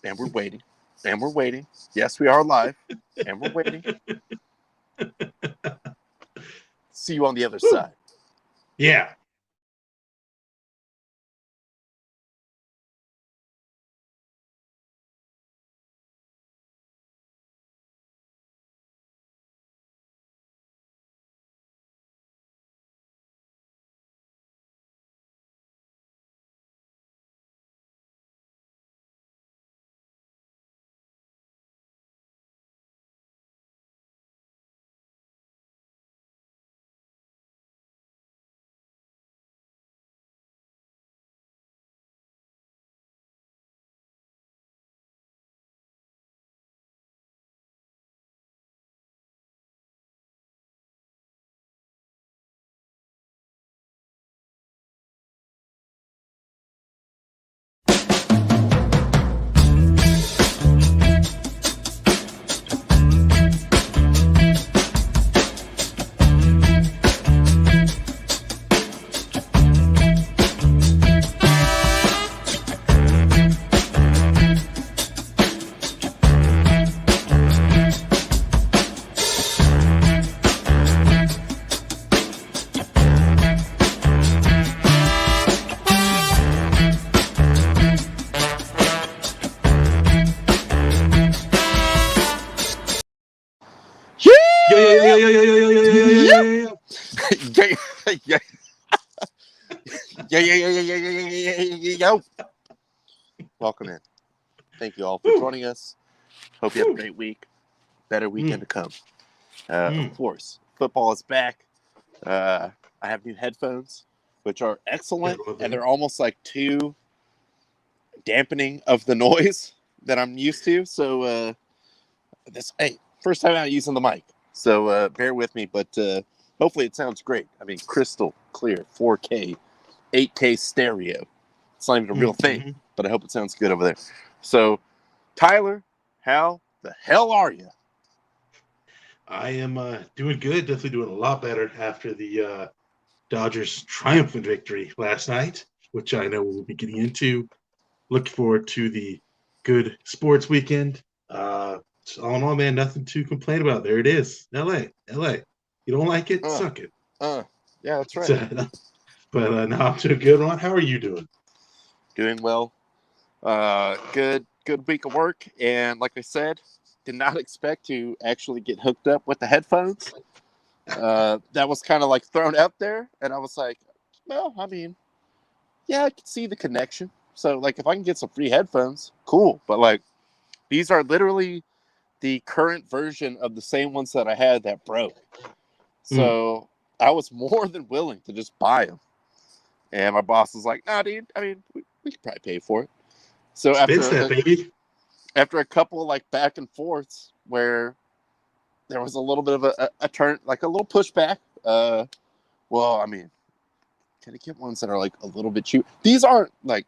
And we're waiting. And we're waiting. Yes, we are live. And we're waiting. See you on the other Woo. side. Yeah. Yo, yo, yo, yo, yo, yo, yo, yo, yo, yo, yo, yo. Yeah, yo. Welcome in. Thank you all for joining us. Hope you have a great week. Better weekend to come. Of course, football is back. I have new headphones, which are excellent, and they're almost like too dampening of the noise that I'm used to. So, first time out using the mic. So bear with me, but hopefully it sounds great. I mean, crystal clear, 4K, 8K stereo. It's not even a real thing, but I hope it sounds good over there. So, Tyler, how the hell are you? I am doing good. Definitely doing a lot better after the Dodgers' triumphant victory last night, which I know we'll be getting into. Looking forward to the good sports weekend. So all in all, man, nothing to complain about. There it is. LA. You don't like it? Suck it. Yeah, that's right. So, but now I'm doing good. Ron, how are you doing? Doing well. Good week of work. And like I said, did not expect to actually get hooked up with the headphones. That was kind of like thrown out there. And I was like, well, I mean, yeah, I can see the connection. So, like, if I can get some free headphones, cool. But, like, these are literally the current version of the same ones that I had that broke. So, I was more than willing to just buy them. And my boss was like, nah, dude, I mean, we could probably pay for it. So, after a couple, like, back and forths where there was a little bit of a turn, like a little pushback, well, I mean, can I get ones that are, like, a little bit cheap? These aren't, like,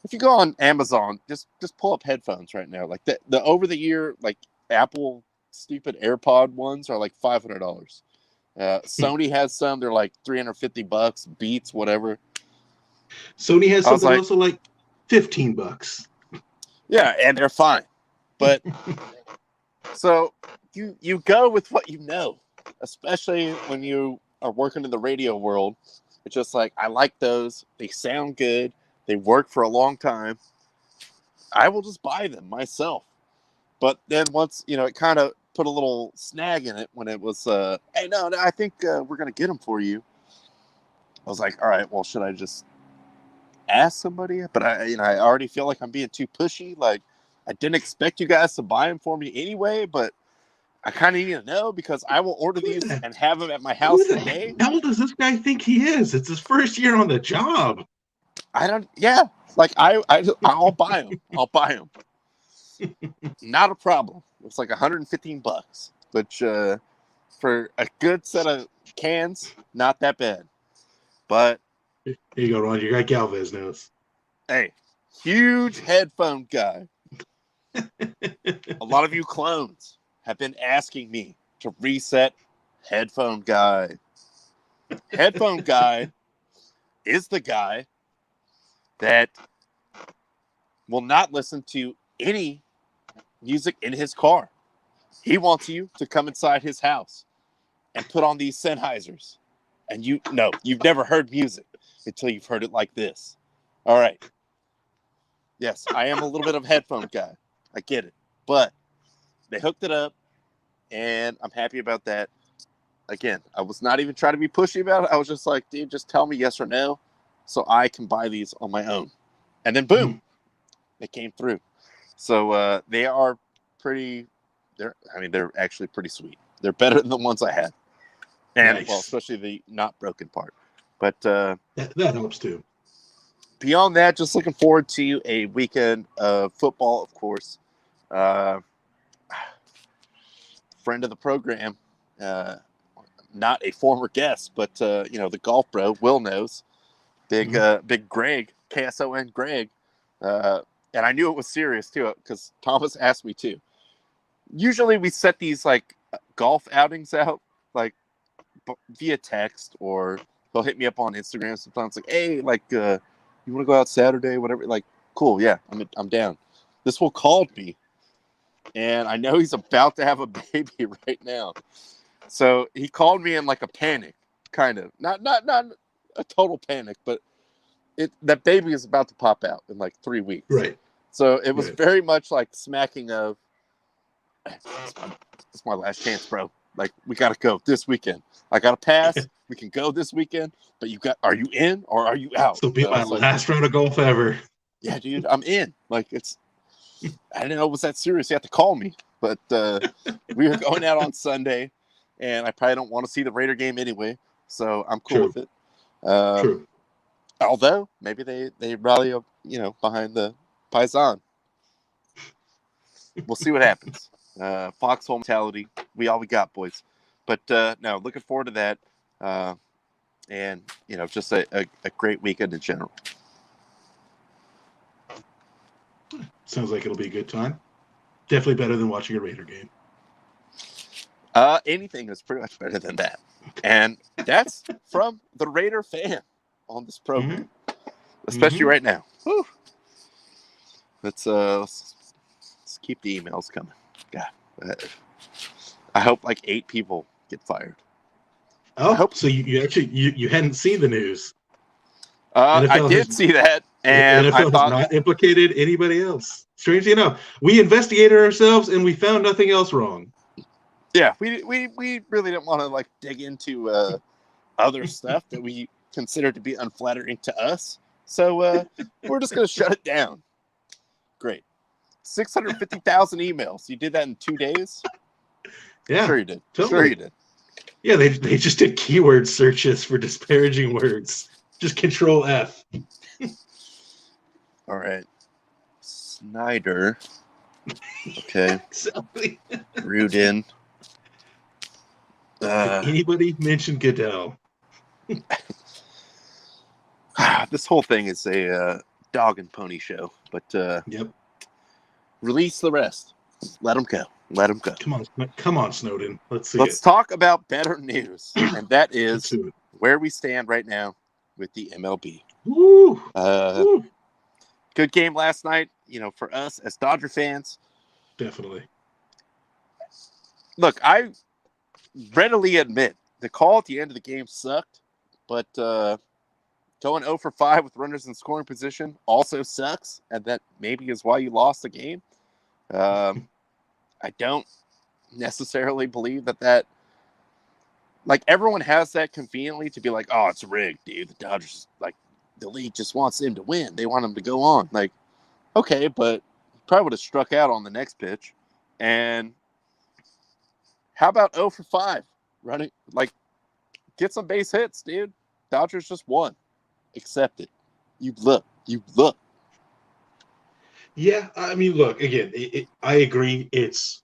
if you go on Amazon, just pull up headphones right now. Like the over the year, like Apple stupid AirPod ones are like $500. Sony has some; they're like $350. Beats, whatever. Sony has something also like $15. Yeah, and they're fine. But so you go with what you know, especially when you are working in the radio world. It's just like I like those; they sound good. They work for a long time. I will just buy them myself. But then once, it kind of put a little snag in it when it was, hey, no, I think we're going to get them for you. I was like, all right, well, should I just ask somebody? But I already feel like I'm being too pushy. Like, I didn't expect you guys to buy them for me anyway, but I kind of need to know because I will order these and have them at my house today. How old does this guy think he is? It's his first year on the job. Like I'll buy them. I'll buy them. Not a problem. It's like $115, which for a good set of cans, not that bad. But here you go, Ron. You got Galvez knows. Hey, huge headphone guy. A lot of you clones have been asking me to reset headphone guy. Headphone guy is the guy that will not listen to any music in his car. He wants you to come inside his house and put on these Sennheisers. And you've never heard music until you've heard it like this. All right. Yes, I am a little bit of a headphone guy. I get it. But they hooked it up, and I'm happy about that. Again, I was not even trying to be pushy about it. I was just like, dude, just tell me yes or no so I can buy these on my own. And then, boom, they came through. So they are they're actually pretty sweet. They're better than the ones I had. And, Nice. well, especially the not broken part. But that helps too. Beyond that, just looking forward to a weekend of football, of course. Friend of the program, not a former guest, but the golf bro, Will knows. Big Greg, KSON Greg. And I knew it was serious too, because Thomas asked me too. Usually we set these like golf outings out like via text, or he'll hit me up on Instagram sometimes like, hey, like you want to go out Saturday, whatever. Like, cool, yeah, I'm down. This fool called me, and I know he's about to have a baby right now. So he called me in like a panic, kind of. Not a total panic, but that baby is about to pop out in like 3 weeks. Right. So it was very much like smacking of, it's my last chance, bro. Like, we got to go this weekend. I got to pass. We can go this weekend, but are you in or are you out? It'll be my last round of golf ever. Yeah, dude, I'm in. Like, I didn't know it was that serious. You have to call me. But we were going out on Sunday, and I probably don't want to see the Raider game anyway, so I'm cool with it. True. Although, maybe they rally up, behind the Paisan. We'll see what happens. Foxhole mentality. We got, boys. But, no, looking forward to that. And, just a great weekend in general. Sounds like it'll be a good time. Definitely better than watching a Raider game. Anything is pretty much better than that. And that's from the Raider fan on this program. Especially right now. Whew. Let's keep the emails coming. God. I hope like 8 people get fired. Oh, so you actually you hadn't seen the news. I did see that, and NFL I thought has not implicated anybody else. Strangely enough, we investigated ourselves and we found nothing else wrong. Yeah, we really didn't want to like dig into other stuff that we consider to be unflattering to us. So we're just gonna shut it down. Great, 650,000 emails. You did that in 2 days? Yeah, sure you did. Totally. Sure you did. Yeah, they just did keyword searches for disparaging words. Just Control F. All right. Snyder. Okay. Exactly. Rudin. Did anybody mention Goodell? This whole thing is a dog and pony show, but yep. Release the rest. Let them go. Let them go. Come on, Snowden. Let's talk about better news, and that is where we stand right now with the MLB. Woo! Good game last night, for us as Dodger fans. Definitely. Look, I readily admit the call at the end of the game sucked, but going 0 for 5 with runners in scoring position also sucks, and that maybe is why you lost the game. I don't necessarily believe that like everyone has that conveniently to be like, oh, it's rigged, dude. The Dodgers, like, the league just wants them to win. They want them to go on. Like, okay, but probably would have struck out on the next pitch. And how about 0 for 5 running? Like, get some base hits, dude. Dodgers just won. Accept it. You look. Yeah, I mean, look, again, I agree. It's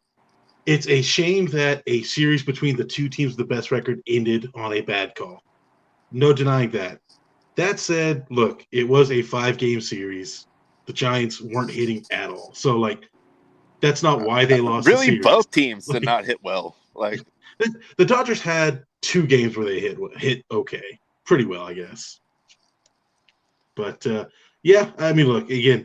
a shame that a series between the two teams with the best record ended on a bad call. No denying that. That said, look, it was a 5-game series. The Giants weren't hitting at all. So, like, that's not why they lost the series. Both teams did not hit well. Like, the Dodgers had 2 games where they hit okay. Pretty well, I guess. But, yeah, I mean, look, again,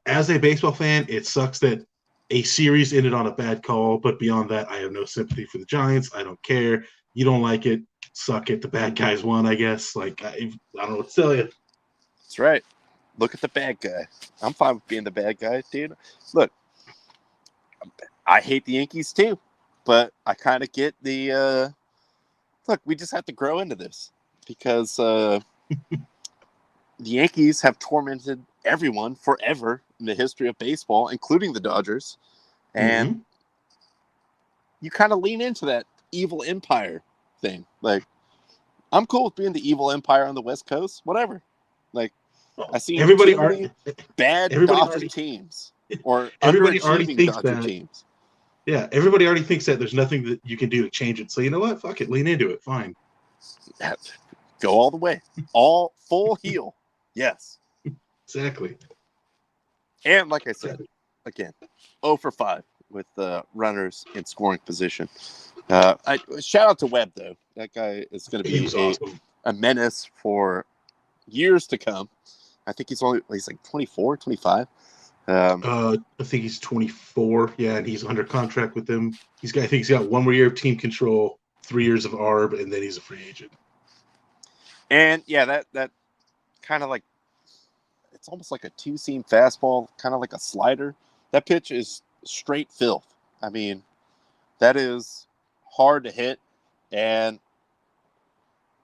as a baseball fan, it sucks that a series ended on a bad call. But beyond that, I have no sympathy for the Giants. I don't care. You don't like it, suck it. The bad guys won, I guess. Like I don't know what to tell you. That's right. Look at the bad guy. I'm fine with being the bad guy, dude. Look, I hate the Yankees too, but I kind of get the. Look, we just have to grow into this because the Yankees have tormented everyone forever in the history of baseball, including the Dodgers, and you kind of lean into that evil empire thing. Like, I'm cool with being the evil empire on the West Coast, whatever. Like, I see everybody too many bad Dodger teams or everybody already underachieving thinks Dodger that. teams. Yeah, everybody already thinks that there's nothing that you can do to change it. So you know what? Fuck it, lean into it. Fine. Go all the way, all full heel. Yes, exactly. And like I said, again, 0 for 5 with runners in scoring position. Shout out to Webb though. That guy is going to be awesome. A menace for years to come. I think he's like 24, 25. I think he's 24. Yeah, and he's under contract with them. I think he's got 1 more year of team control, 3 years of ARB, and then he's a free agent. And yeah, that kind of like, it's almost like a 2-seam fastball, kind of like a slider. That pitch is straight filth. I mean, that is hard to hit. And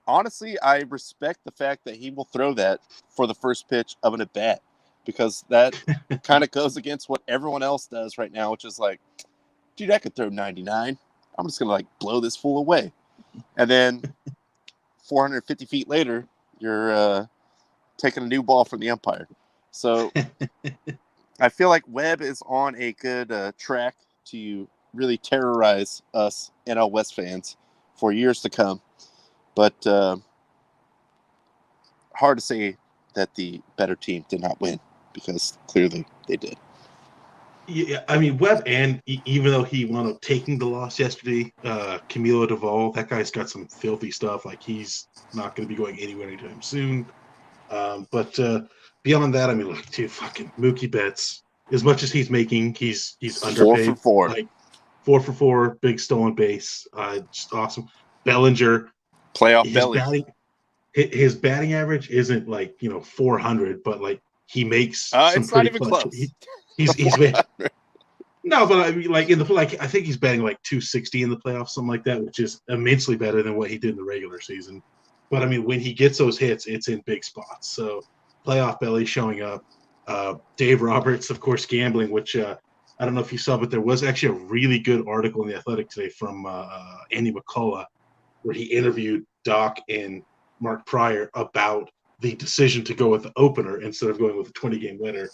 honestly, I respect the fact that he will throw that for the first pitch of an at bat, because that kind of goes against what everyone else does right now, which is like, dude, I could throw 99. I'm just going to like blow this fool away. And then 450 feet later, you're taking a new ball from the umpire. So I feel like Webb is on a good track to really terrorize us NL West fans for years to come. But hard to say that the better team did not win, because clearly they did. Yeah, I mean, Webb, and even though he wound up taking the loss yesterday, Camilo Duvall, that guy's got some filthy stuff. Like, he's not going to be going anywhere anytime soon. But beyond that, I mean, look, dude, fucking Mookie Betts, as much as he's making, he's underpaid. 4 for 4. Like, 4 for 4, big stolen base. Just awesome. Bellinger. Playoff belly. His batting average isn't like, 400, but like he makes some pretty close. He's made, no, but I mean, like I think he's batting like 260 in the playoffs, something like that, which is immensely better than what he did in the regular season. But I mean, when he gets those hits, it's in big spots. So playoff belly showing up. Dave Roberts, of course, gambling, which I don't know if you saw, but there was actually a really good article in the Athletic today from Andy McCullough, where he interviewed Doc and Mark Pryor about the decision to go with the opener instead of going with a 20-game winner.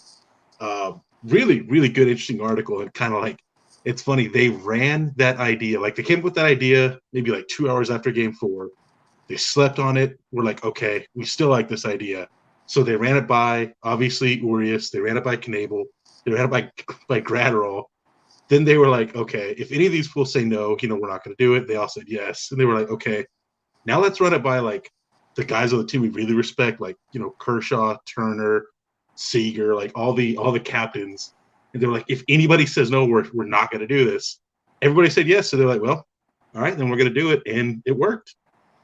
Really, really good, interesting article. And kind of like, it's funny, they ran that idea. Like, they came up with that idea maybe like 2 hours after game 4. They slept on it. We're like, okay, we still like this idea. So they ran it by, obviously, Urias. They ran it by Knebel. They ran it by Gratterall. Then they were like, okay, if any of these fools say no, we're not going to do it. They all said yes. And they were like, okay, now let's run it by like the guys on the team we really respect, like, Kershaw, Turner, Seager, like all the captains. And they're like, if anybody says no, we're not going to do this. Everybody said yes. So they're like, well, all right, then we're going to do it. And it worked.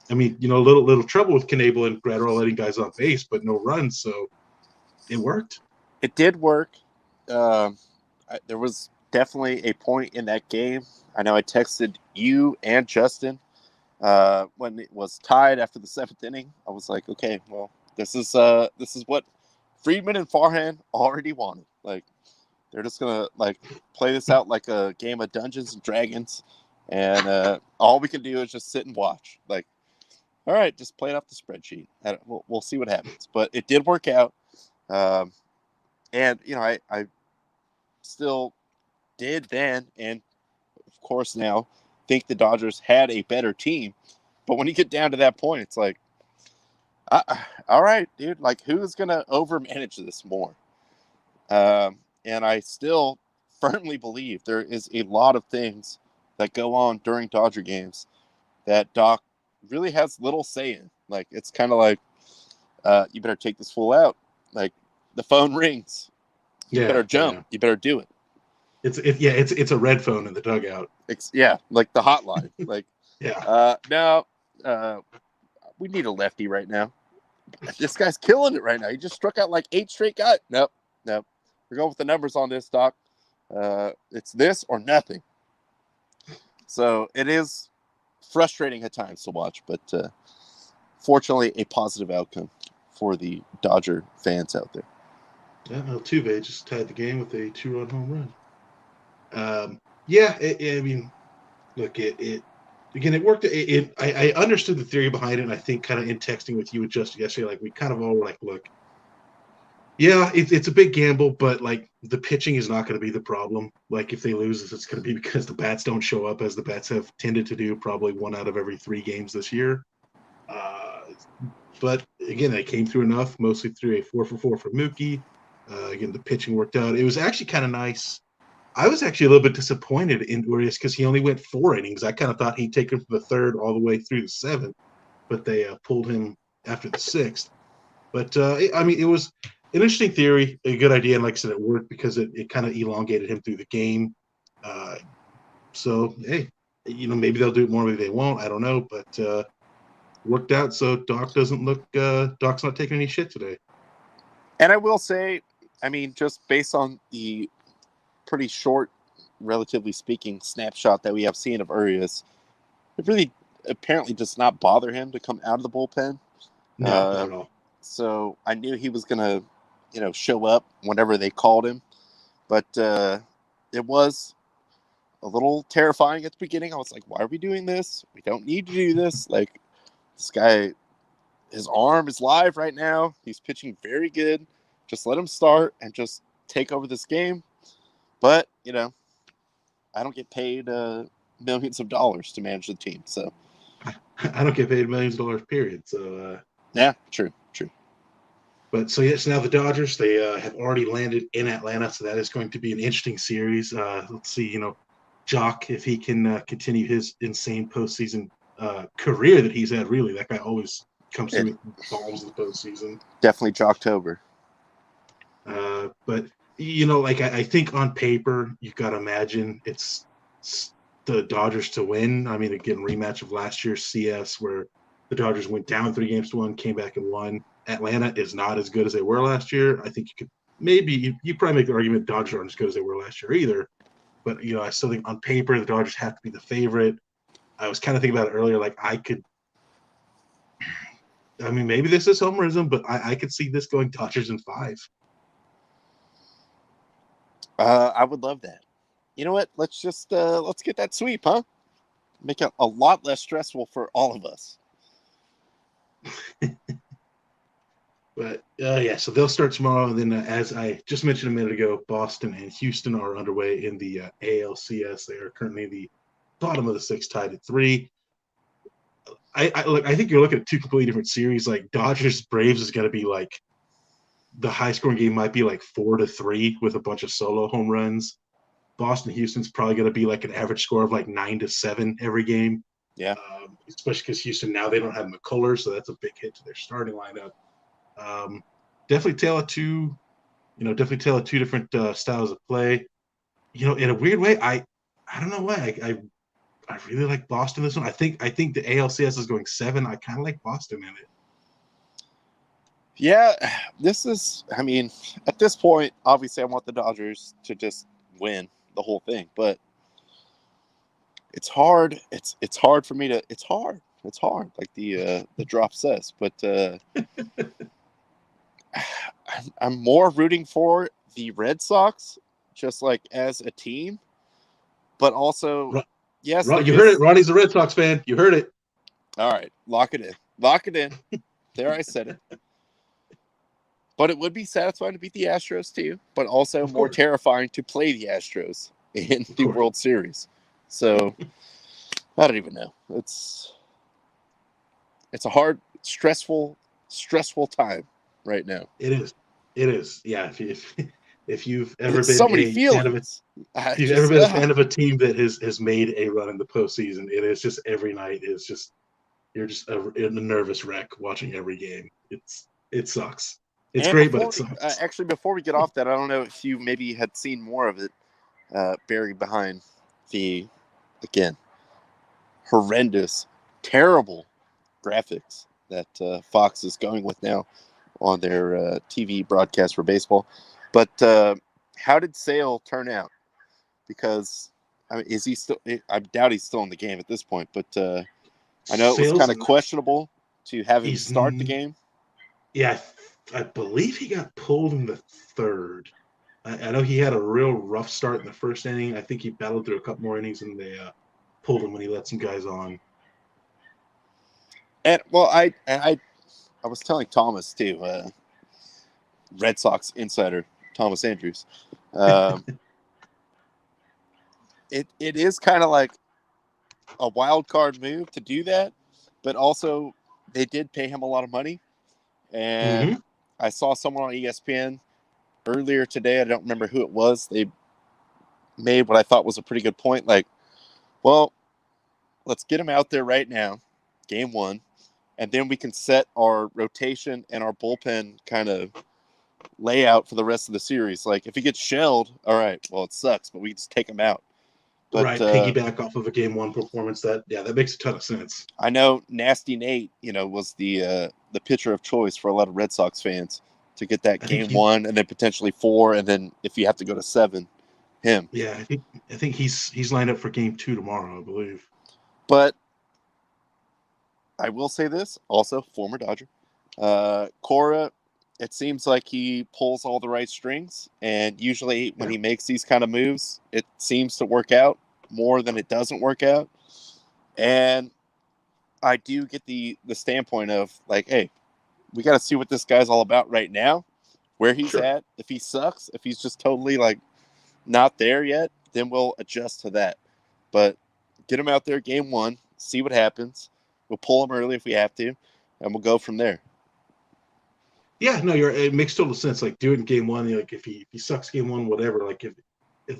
I mean, a little trouble with Knebel and Gratterall letting guys on base, but no runs. So it worked. It did work. There was definitely a point in that game. I know I texted you and Justin when it was tied after the 7th inning. I was like, okay, well, this is what Friedman and Farhan already wanted. Like, they're just gonna like play this out like a game of Dungeons and Dragons, and all we can do is just sit and watch. Like, all right, just play it off the spreadsheet. We'll see what happens. But it did work out, and I still did then, and of course now, think the Dodgers had a better team. But when you get down to that point, it's like, all right, dude, like, who's going to overmanage this more? And I still firmly believe there is a lot of things that go on during Dodger games that Doc really has little say in. Like, it's kind of like, you better take this fool out. Like, the phone rings. You better jump. You better do it. It's a red phone in the dugout. Like the hotline. Like, no, we need a lefty right now. This guy's killing it right now. He just struck out like 8 straight guys. Nope. We're going with the numbers on this, Doc. It's this or nothing. So it is frustrating at times to watch, but fortunately, a positive outcome for the Dodger fans out there. Yeah, Altuve just tied the game with a 2-run home run. I mean, look, it worked. I understood the theory behind it, and I think kind of in texting with you and Justin yesterday, like we kind of all were like, look, yeah, it's a big gamble, but like the pitching is not going to be the problem. Like if they lose, it's going to be because the bats don't show up, as the bats have tended to do probably 1 out of every 3 games this year. But again, they came through enough, mostly through a 4-for-4 for Mookie. Again, the pitching worked out. It was actually kind of nice. I was actually a little bit disappointed in Urias because he only went 4 innings. I kind of thought he'd take him from the 3rd all the way through the 7th, but they pulled him after the 6th. But it was an interesting theory, a good idea, and like I said, it worked because it kind of elongated him through the game. So hey, maybe they'll do it more, maybe they won't. I don't know, but worked out. So Doc's not taking any shit today. And I will say, I mean, just based on the pretty short, relatively speaking, snapshot that we have seen of Urias, it really apparently does not bother him to come out of the bullpen. No, not at all. So I knew he was going to, show up whenever they called him. But it was a little terrifying at the beginning. I was like, why are we doing this? We don't need to do this. Like, this guy, his arm is live right now. He's pitching very good. Just let him start and just take over this game. But, I don't get paid millions of dollars to manage the team. So I don't get paid millions of dollars, period. So yeah, true. But so yes, now the Dodgers, they have already landed in Atlanta, so that is going to be an interesting series. Let's see, Jock, if he can continue his insane postseason career that he's had. Really, that guy always comes through with bombs in the postseason. Definitely Jocktober. But I think on paper, you've got to imagine it's the Dodgers to win. I mean, again, rematch of last year's CS where the Dodgers went down 3-1, came back and won. Atlanta is not as good as they were last year. I think you probably make the argument Dodgers aren't as good as they were last year either. But, I still think on paper, the Dodgers have to be the favorite. I was kind of thinking about it earlier. Like maybe this is homerism, but I could see this going Dodgers in 5. I would love that. You know what? Let's just let's get that sweep, huh? Make it a lot less stressful for all of us. But so they'll start tomorrow. And then, as I just mentioned a minute ago, Boston and Houston are underway in the ALCS. They are currently the bottom of the 6th, tied at 3. I think you're looking at 2 completely different series. Like Dodgers Braves is going to be like the high scoring game might be like 4-3 with a bunch of solo home runs. Boston Houston's probably going to be like an average score of like 9-7 every game. Yeah, especially because Houston now they don't have McCullers, so that's a big hit to their starting lineup. Definitely tell it two different styles of play. In a weird way, I don't know why I really like Boston this one. I think the ALCS is going 7. I kind of like Boston in it. Yeah, this is. I mean, at this point, obviously, I want the Dodgers to just win the whole thing, but it's hard. It's hard for me to. It's hard. Like the drop says, but. I'm more rooting for the Red Sox, just like as a team, but also, yes. You heard it. Ronnie's a Red Sox fan. You heard it. All right. Lock it in. There, I said it. But it would be satisfying to beat the Astros too, but also more terrifying to play the Astros in the World Series. So I don't even know. It's a hard, stressful time right now. It is. Yeah. If you've ever it's been so many feelings. If you've ever been a fan of a team that has made a run in the postseason, it is just every night is just you're just in a nervous wreck watching every game. It sucks. It's And great, but before it sucks. actually, before we get off that, I don't know if you maybe had seen more of it buried behind the, again, horrendous, terrible graphics that Fox is going with now on their TV broadcast for baseball. But how did Sale turn out? Because I mean, is he still? I doubt he's still in the game at this point. But I know it was Sales, kind of questionable to have him he's start the game. yeah, I believe he got pulled in the third. I know he had a real rough start in the first inning. I think he battled through a couple more innings, and they pulled him when he let some guys on. And well, I was telling Thomas too, Red Sox insider Thomas Andrews. It is kind of like a wild card move to do that, but also they did pay him a lot of money. And I saw someone on ESPN earlier today. I don't remember who it was. They made what I thought was a pretty good point. Like, well, let's get him out there right now, game one, and then we can set our rotation and our bullpen kind of layout for the rest of the series. Like, if he gets shelled, all right, well, it sucks, but we just take him out. But, right, piggyback off of a game one performance. That makes a ton of sense. I know Nasty Nate, was the pitcher of choice for a lot of Red Sox fans to get that game one and then potentially 4, and then if you have to go to 7, him. Yeah, I think he's lined up for game 2 tomorrow, I believe. But I will say this, also former Dodger, Cora. It seems like he pulls all the right strings, and usually when he makes these kind of moves, it seems to work out more than it doesn't work out. And I do get the standpoint of like, hey, we got to see what this guy's all about right now, where he's at. If he sucks, if he's just totally like not there yet, then we'll adjust to that. But get him out there game one, see what happens. We'll pull him early if we have to, and we'll go from there. Yeah, no, it makes total sense. Like, do it in game one. Like, if he sucks game one, whatever. Like, if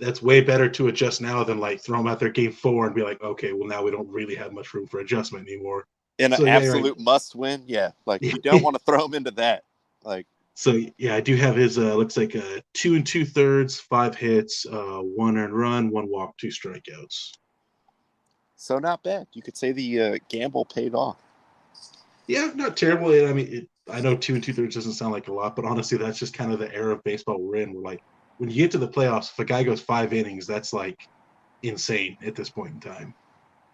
that's way better to adjust now than like throw him out there game 4 and be like, okay, well now we don't really have much room for adjustment anymore. In an absolute must win, yeah. Like, you don't want to throw him into that. Like, so yeah, I do have his looks like 2 2/3, 5 hits, 1 earned run, 1 walk, 2 strikeouts. So not bad. You could say the gamble paid off. Yeah, not terrible. I mean, I know 2 2/3 doesn't sound like a lot, but honestly, that's just kind of the era of baseball we're in. We're like, when you get to the playoffs, if a guy goes 5 innings, that's like insane at this point in time.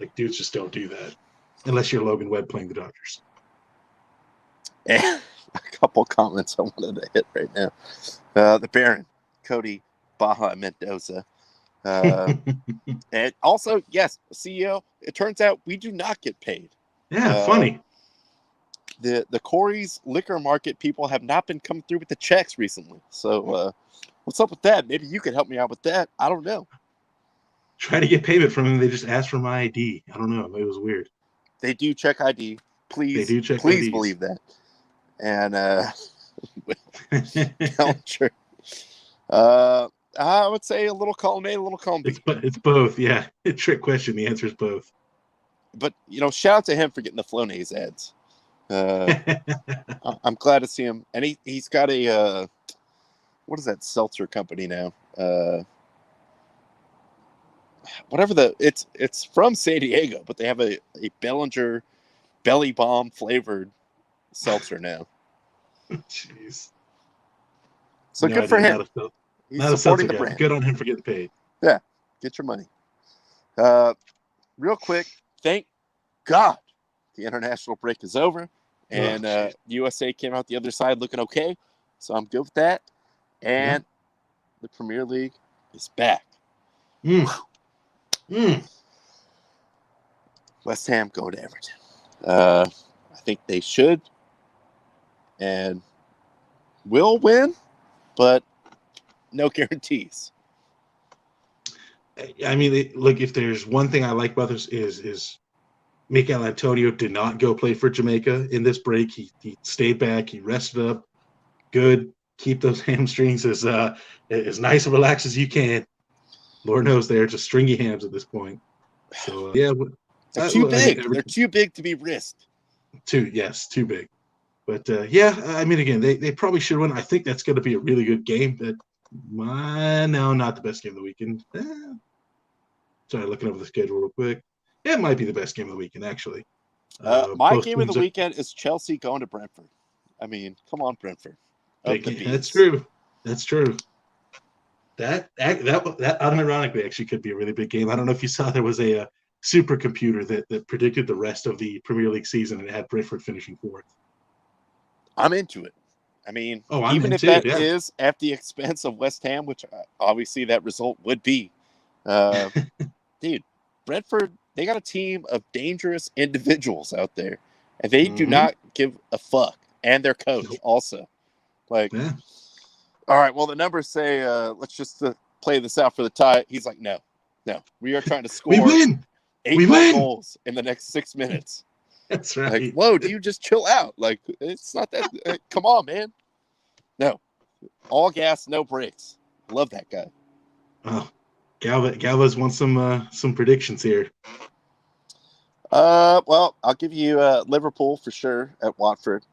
Like, dudes just don't do that unless you're Logan Webb playing the Dodgers. And a couple comments I wanted to hit right now. The Baron, Cody Baja Mendoza. And also, yes, CEO, it turns out we do not get paid. Yeah, funny. The Corey's liquor market people have not been coming through with the checks recently. So what's up with that? Maybe you could help me out with that. I don't know. Trying to get payment from him, they just asked for my ID. I don't know. It was weird. They do check ID. Please, they do check please IDs. Believe that. And Bellinger. I would say a little column A, a little column B. It's both, yeah. A trick question. The answer is both. But, shout out to him for getting the Flonase ads. I'm glad to see him. And he's got a, what is that seltzer company now? Whatever it's from San Diego, but they have a Bellinger Belly Bomb flavored seltzer now. Jeez. So good for him. He's supporting the brand. Good on him for getting paid. Yeah, get your money. Real quick, thank God the international break is over, and USA came out the other side looking okay. So I'm good with that. And the Premier League is back. West Ham going to Everton. I think they should and will win, but no guarantees. I mean, look, if there's one thing I like about this is Mikel Antonio did not go play for Jamaica in this break. He stayed back. He rested up. Good. Keep those hamstrings as nice and relaxed as you can. Lord knows they're just stringy hams at this point. So they're too big. They're too big to be risked. Too big. But yeah, I mean, again, they probably should win. I think that's going to be a really good game. No, not the best game of the weekend. Sorry, looking over the schedule real quick. It might be the best game of the weekend, actually. My Both game of the teams are weekend is Chelsea going to Brentford. I mean, come on, Brentford. Up the that's bees. true. That's true. That unironically actually could be a really big game. I don't know if you saw there was a supercomputer that predicted the rest of the Premier League season and it had Brentford finishing fourth. I'm into it. I mean, I'm even if into that it, yeah. is at the expense of West Ham, which obviously that result would be. Dude, Brentford, they got a team of dangerous individuals out there, and they do not give a fuck. And their coach also. Like, Yeah. all right, well, the numbers say, let's just play this out for the tie. He's like, no. We are trying to score We win. 8 more goals in the next 6 minutes. That's right. Like, whoa, do you just chill out? Like, it's not that. Come on, man. No. All gas, no brakes. Love that guy. Oh, Galva's wants some predictions here. Well, I'll give you Liverpool for sure at Watford.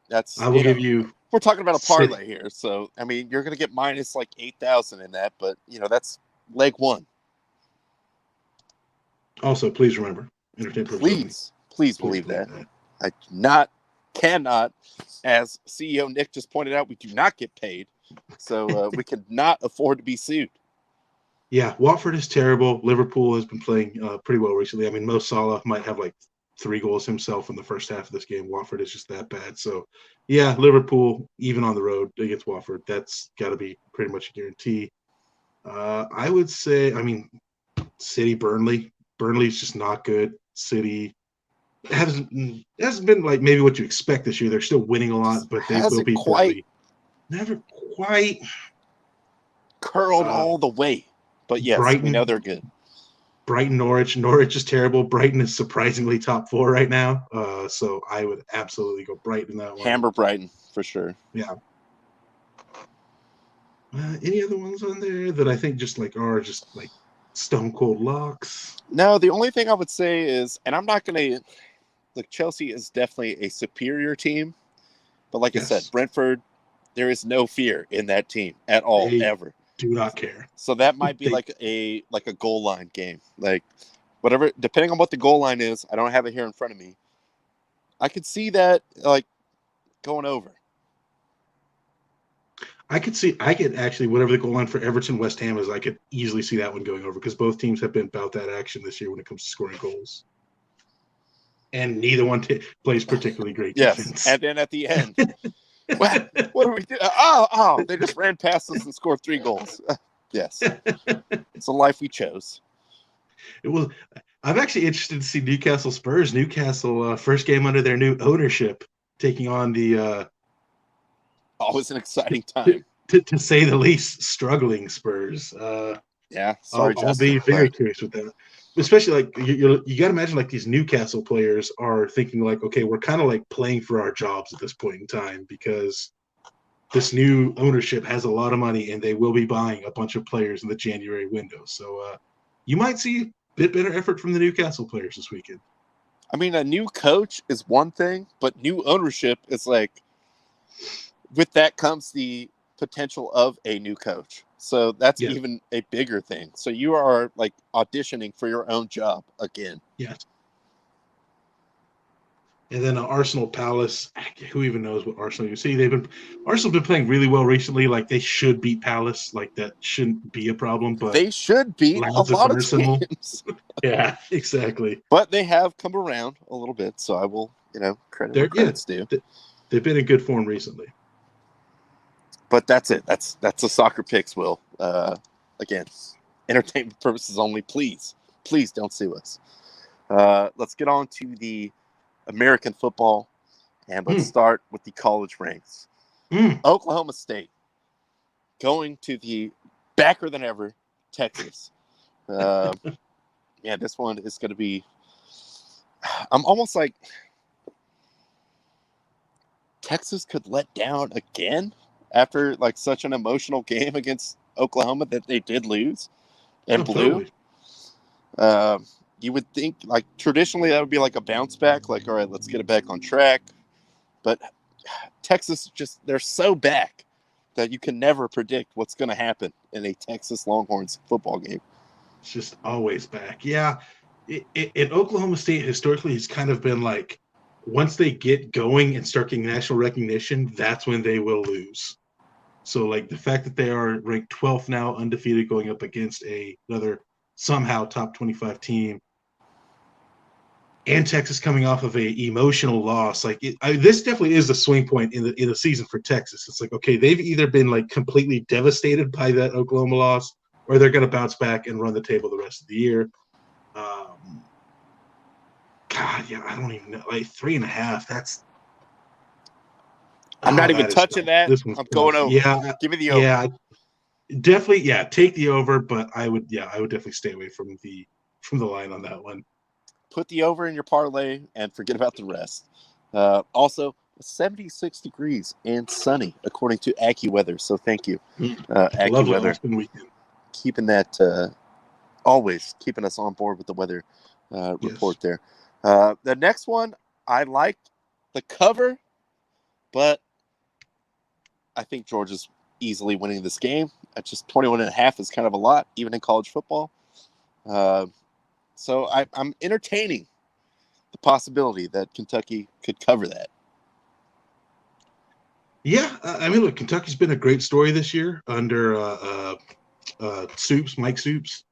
That's I will give you. We're talking about a parlay here, so I mean you're gonna get minus like 8,000 in that, but that's leg one. Also, please remember, please believe that. I cannot, as CEO Nick just pointed out, we do not get paid, so we could not afford to be sued. Yeah, Watford is terrible. Liverpool has been playing pretty well recently. I mean, Mo Salah might have like 3 goals himself in the first half of this game. Watford is just that bad. So, yeah, Liverpool, even on the road against Watford, that's got to be pretty much a guarantee. I would say, I mean, City, Burnley. Burnley's just not good. City hasn't been like maybe what you expect this year. They're still winning a lot, but they will be Burnley. Never quite curled all the way. But yes, Brighton, we know they're good. Brighton, Norwich. Norwich is terrible. Brighton is surprisingly top 4 right now. So I would absolutely go Brighton in that one. Hammer Brighton for sure. Yeah. Any other ones on there that I think just like are just like stone cold locks? No, the only thing I would say is, and I'm not going to look, Chelsea is definitely a superior team, but like I said, Brentford, there is no fear in that team at all, ever. Do not care. So that might be like a goal line game, like whatever, depending on what the goal line is. I don't have it here in front of me. I could see that like going over. I could actually, whatever the goal line for Everton West Ham is, I could easily see that one going over because both teams have been about that action this year when it comes to scoring goals. And neither one plays particularly great defense. And then at the end, what are we doing? Oh, they just ran past us and scored 3 goals. Yes. It's a life we chose. I'm actually interested to see Newcastle Spurs. Newcastle, first game under their new ownership, taking on the always an exciting time. To say the least, struggling Spurs. Yeah, sorry, I'll be very curious with that. Especially like you got to imagine like these Newcastle players are thinking like, okay, we're kind of like playing for our jobs at this point in time because this new ownership has a lot of money and they will be buying a bunch of players in the January window. So you might see a bit better effort from the Newcastle players this weekend. I mean, a new coach is one thing, but new ownership is like, with that comes the potential of a new coach. So that's even a bigger thing. So you are like auditioning for your own job again. Yes. And then Arsenal Palace. Who even knows what Arsenal? You see, Arsenal been playing really well recently. Like they should beat Palace. Like that shouldn't be a problem. But they should beat a lot of teams. Yeah, exactly. But they have come around a little bit. So I will, credit where credit's due. They've been in good form recently. But that's it. That's the soccer picks, Will. Again, entertainment purposes only. Please don't sue us. Let's get on to the American football, and let's start with the college ranks. Oklahoma State going to the backer than ever Texas. This one is going to be. I'm almost like Texas could let down again after like such an emotional game against Oklahoma that they did lose and blew. Totally. you would think, like, traditionally that would be like a bounce back, like, all right, let's get it back on track. But Texas, they're so back that you can never predict what's going to happen in a Texas Longhorns football game. It's just always back. Yeah. In Oklahoma State, historically, it's kind of been like once they get going and start getting national recognition, that's when they will lose. So, like, the fact that they are ranked 12th now, undefeated, going up against another somehow top 25 team, and Texas coming off of a emotional loss, like this definitely is a swing point in the season for Texas. It's like, okay, they've either been like completely devastated by that Oklahoma loss, or they're going to bounce back and run the table the rest of the year. God, yeah, I don't even know. Like 3.5. That's. I'm not even touching that. I'm going over. Yeah, give me the over. Yeah, definitely. Yeah, take the over, but I would definitely stay away from the line on that one. Put the over in your parlay and forget about the rest. Also, 76 degrees and sunny, according to AccuWeather. So thank you, AccuWeather. Keeping that, always keeping us on board with the weather report there. The next one, I like the cover, but I think Georgia's easily winning this game. At just 21.5 is kind of a lot, even in college football. So I'm entertaining the possibility that Kentucky could cover that. Yeah, I mean, look, Kentucky's been a great story this year under Mike Stoops.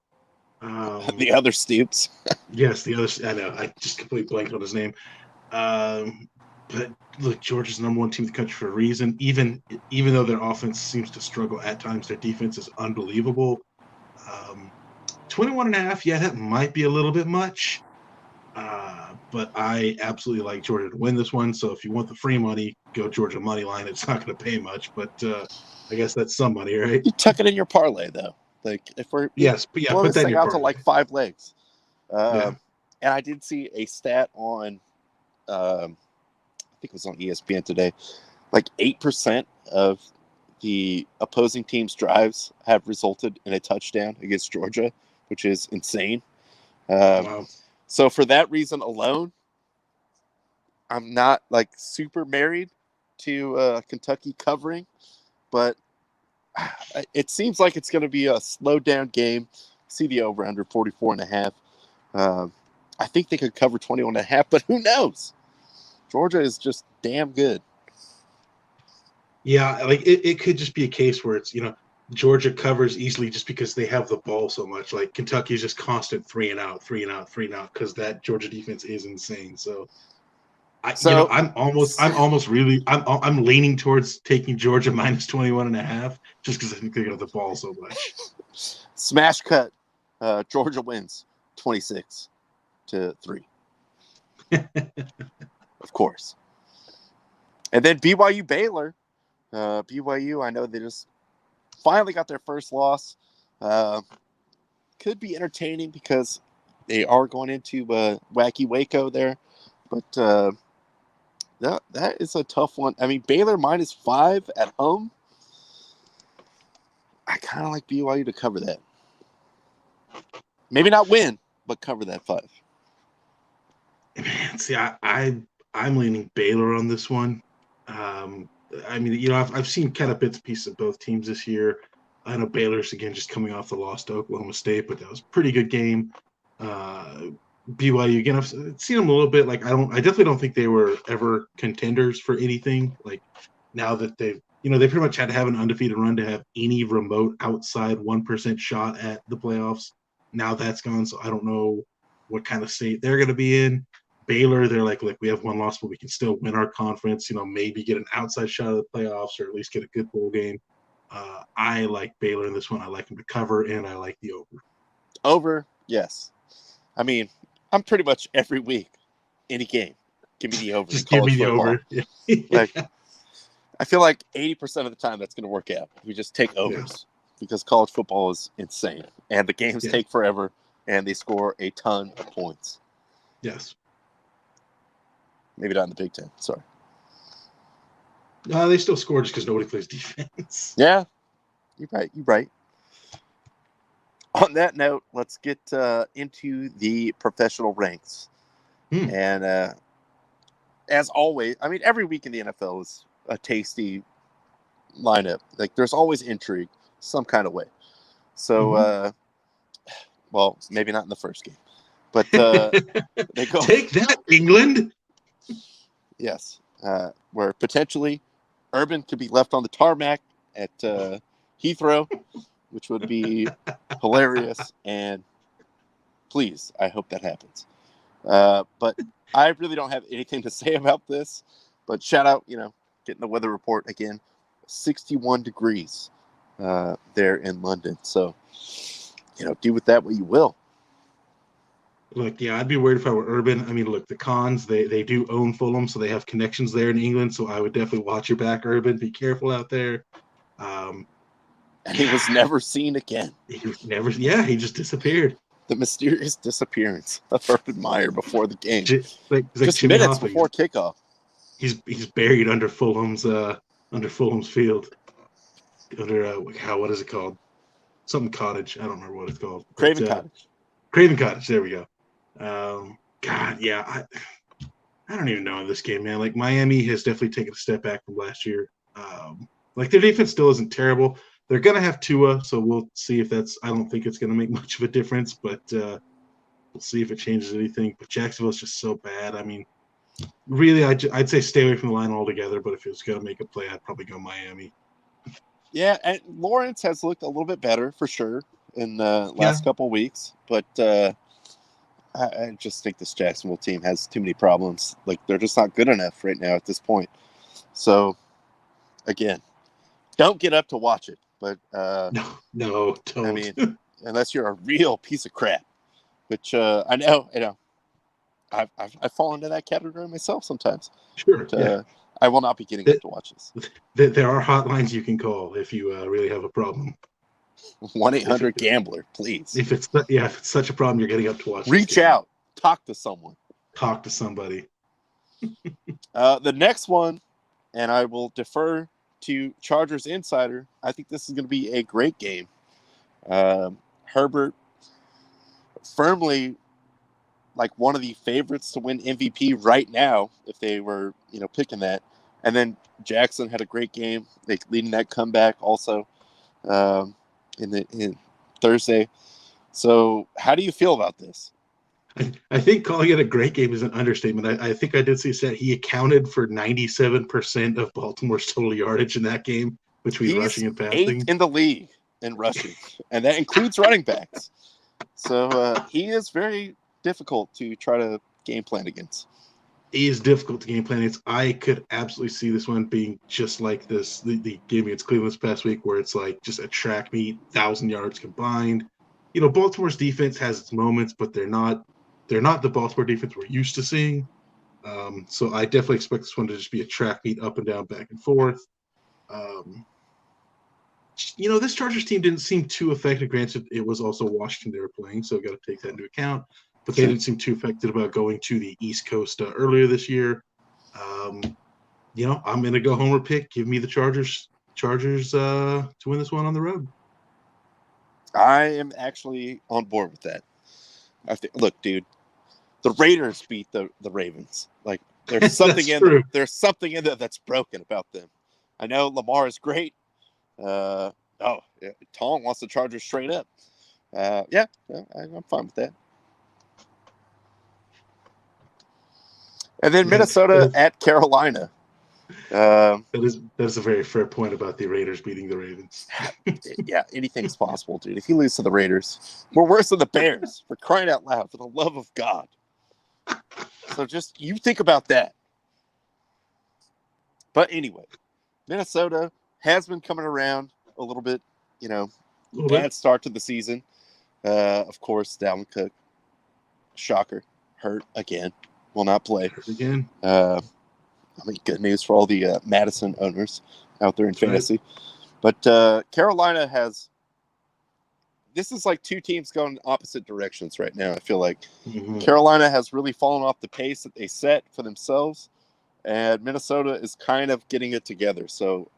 The other Stoops. Yes, the other. I know. I just completely blanked on his name. But look, Georgia's the #1 team in the country for a reason. Even though their offense seems to struggle at times, their defense is unbelievable. 21.5, yeah, that might be a little bit much. But I absolutely like Georgia to win this one. So if you want the free money, go Georgia money line. It's not going to pay much, but I guess that's some money, right? You tuck it in your parlay, though. Like if we're blow this thing out to like 5 legs. And I did see a stat on, I think it was on ESPN today. Like 8% of the opposing team's drives have resulted in a touchdown against Georgia, which is insane. Wow. So for that reason alone, I'm not like super married to Kentucky covering, but it seems like it's going to be a slowed down game. See the over under 44.5. I think they could cover 21.5, but who knows? Georgia is just damn good. Yeah, like it could just be a case where it's, Georgia covers easily just because they have the ball so much. Like Kentucky is just constant 3 and out, because that Georgia defense is insane. So, I'm leaning towards taking Georgia minus 21.5 just because I think they got the ball so much. Smash cut. Georgia wins 26-3. Of course. And then BYU Baylor. BYU, I know they just finally got their first loss. Could be entertaining because they are going into Wacky Waco there. But that is a tough one. I mean, Baylor -5 at home. I kind of like BYU to cover that. Maybe not win, but cover that 5. Man, see, I'm leaning Baylor on this one. I mean, I've seen kind of bits and pieces of both teams this year. I know Baylor's again just coming off the loss to Oklahoma State, but that was a pretty good game. BYU again, I've seen them a little bit. Like I definitely don't think they were ever contenders for anything. Like now that they pretty much had to have an undefeated run to have any remote outside 1% shot at the playoffs. Now that's gone, so I don't know what kind of state they're going to be in. Baylor, they're like we have one loss, but we can still win our conference. Maybe get an outside shot of the playoffs or at least get a good bowl game. I like Baylor in this one. I like them to cover, and I like the over. Over, yes. I mean, I'm pretty much every week, any game, give me the over. Just give me the over. Yeah. Like, I feel like 80% of the time that's going to work out. We just take overs because college football is insane, and the games take forever, and they score a ton of points. Yes. Maybe not in the Big Ten. Sorry. No, they still score just because nobody plays defense. Yeah, you're right. On that note, let's get into the professional ranks. Hmm. And as always, I mean, every week in the NFL is a tasty lineup. Like, there's always intrigue, some kind of way. So, well, maybe not in the first game, but they go. Take that, England. Yes, where potentially Urban could be left on the tarmac at Heathrow, which would be hilarious. And please, I hope that happens. But I really don't have anything to say about this. But shout out, getting the weather report again. 61 degrees there in London. So, do with that what you will. Look, yeah, I'd be worried if I were Urban. I mean, look, the Cons, they do own Fulham, so they have connections there in England. So I would definitely watch your back, Urban. Be careful out there. And he was never seen again. He just disappeared. The mysterious disappearance of Urban Meyer before the game. Just Jimmy minutes Hoffa, before kickoff. He's buried under Fulham's field. Under what is it called? Something Cottage. I don't remember what it's called. Craven Cottage. Craven Cottage. There we go. God, yeah. I don't even know in this game, man. Like, Miami has definitely taken a step back from last year. Like, their defense still isn't terrible. They're gonna have Tua, so we'll see if that's. I don't think it's gonna make much of a difference, but we'll see if it changes anything. But Jacksonville's just so bad. I mean, really, I'd say stay away from the line altogether. But if it was gonna make a play, I'd probably go Miami. Yeah, and Lawrence has looked a little bit better for sure in the last couple of weeks, but I just think this Jacksonville team has too many problems. Like, they're just not good enough right now at this point. So, again, don't get up to watch it. But no, don't. I mean, unless you're a real piece of crap, which I know, I've fallen into that category myself sometimes. Sure. But, I will not be getting up to watch this. There are hotlines you can call if you really have a problem. 1-800-GAMBLER, please. If it's such a problem, you're getting up to watch. Reach out, talk to someone. Talk to somebody. The next one, and I will defer to Chargers Insider. I think this is going to be a great game. Herbert, firmly like one of the favorites to win MVP right now, if they were, picking that. And then Jackson had a great game, leading that comeback also in Thursday. So how do you feel about this? I think calling it a great game is an understatement. I think I did see that he accounted for 97% of Baltimore's total yardage in that game between rushing and passing. 8th in the league in rushing, and that includes running backs. So he is very difficult to try to game plan against. He is difficult to game plan against. I could absolutely see this one being just like this, the game against Cleveland this past week, where it's like just a track meet, 1,000 yards combined. Baltimore's defense has its moments, but they're not the Baltimore defense we're used to seeing. So I definitely expect this one to just be a track meet, up and down, back and forth. This Chargers team didn't seem too affected. Granted, it was also Washington they were playing, so got to take that into account. But they didn't seem too affected about going to the East Coast earlier this year. I'm going to go homer pick. Give me the Chargers to win this one on the road. I am actually on board with that. Look, dude, the Raiders beat the Ravens. Like, there's something there's something in there that's broken about them. I know Lamar is great. Tom wants the Chargers straight up. I'm fine with that. And then Minnesota at Carolina. That is a very fair point about the Raiders beating the Ravens. Yeah, anything's possible, dude. If you lose to the Raiders, we're worse than the Bears. For crying out loud, for the love of God. So just you think about that. But anyway, Minnesota has been coming around a little bit. Bad start to the season. Of course, Dalvin Cook, shocker, hurt again. Will not play. Hurt again. Good news for all the Madison owners out there in fantasy. Right. But Carolina this is like two teams going in opposite directions right now, I feel like. Mm-hmm. Carolina has really fallen off the pace that they set for themselves, and Minnesota is kind of getting it together. So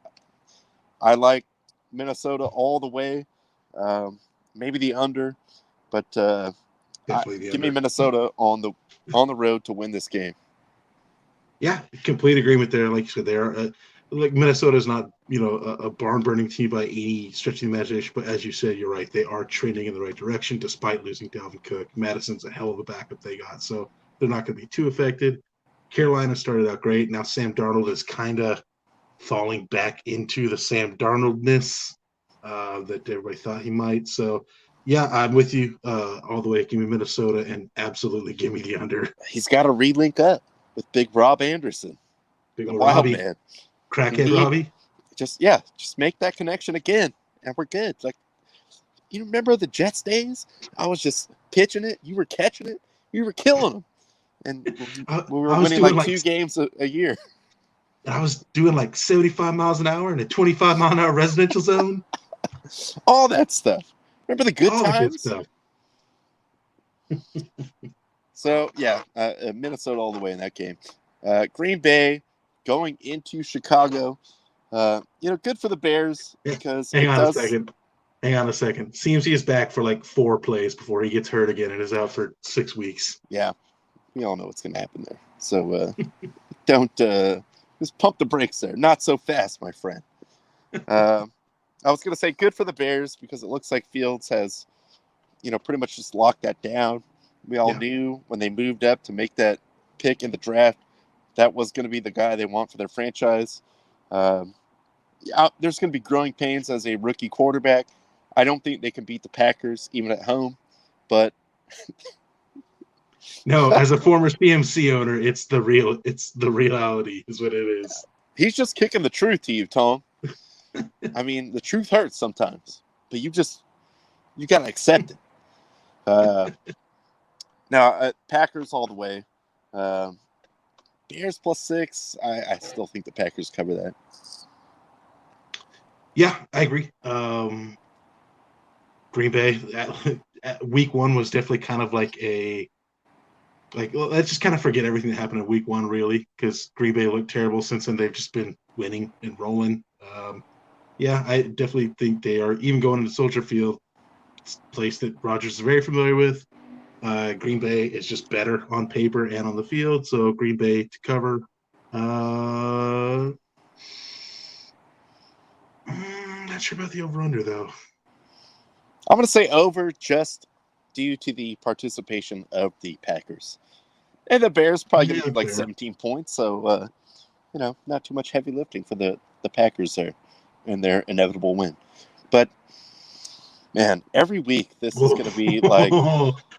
I like Minnesota all the way. maybe the under, but Definitely the give me under. Minnesota on the road to win this game. Yeah, complete agreement there. Like you said, they're like Minnesota is not a barn burning team by any stretch of the imagination, but as you said, you're right. They are trending in the right direction despite losing Dalvin Cook. Madison's a hell of a backup they got, so they're not going to be too affected. Carolina started out great. Now Sam Darnold is kind of falling back into the Sam Darnoldness that everybody thought he might. So yeah, I'm with you all the way. Give me Minnesota and absolutely give me the under. He's got to relink up with Big Rob Anderson, Big the ol' wild Robbie. man. Crackhead Robbie. Just make that connection again, and we're good. Like, you remember the Jets days? I was just pitching it, you were catching it, you were killing them, and we were winning like 2 games a year. I was doing like 75 miles an hour in a 25 mile an hour residential zone. All that stuff. Remember the good times? The good stuff. So, yeah, Minnesota all the way in that game. Green Bay going into Chicago. Good for the Bears because Hang on a second. CMC is back for like 4 plays before he gets hurt again and is out for 6 weeks. Yeah, we all know what's going to happen there. So don't just pump the brakes there. Not so fast, my friend. I was going to say good for the Bears because it looks like Fields has, pretty much just locked that down. We all knew when they moved up to make that pick in the draft, that was going to be the guy they want for their franchise. There's going to be growing pains as a rookie quarterback. I don't think they can beat the Packers even at home, but no, as a former CMC owner, it's the reality is what it is. He's just kicking the truth to you, Tom. I mean, the truth hurts sometimes, but you got to accept it. Now, Packers all the way. Bears +6. I still think the Packers cover that. Yeah, I agree. Green Bay at week 1 was definitely kind of let's just kind of forget everything that happened in week 1, really, because Green Bay looked terrible. Since then, they've just been winning and rolling. Yeah, I definitely think they are, even going into Soldier Field, it's a place that Rodgers is very familiar with. Green Bay is just better on paper and on the field, so Green Bay to cover. Not sure about the over-under, though. I'm going to say over just due to the participation of the Packers. And the Bears probably going to get like 17 points, so, not too much heavy lifting for the Packers there and their inevitable win. But, man, every week this is going to be like...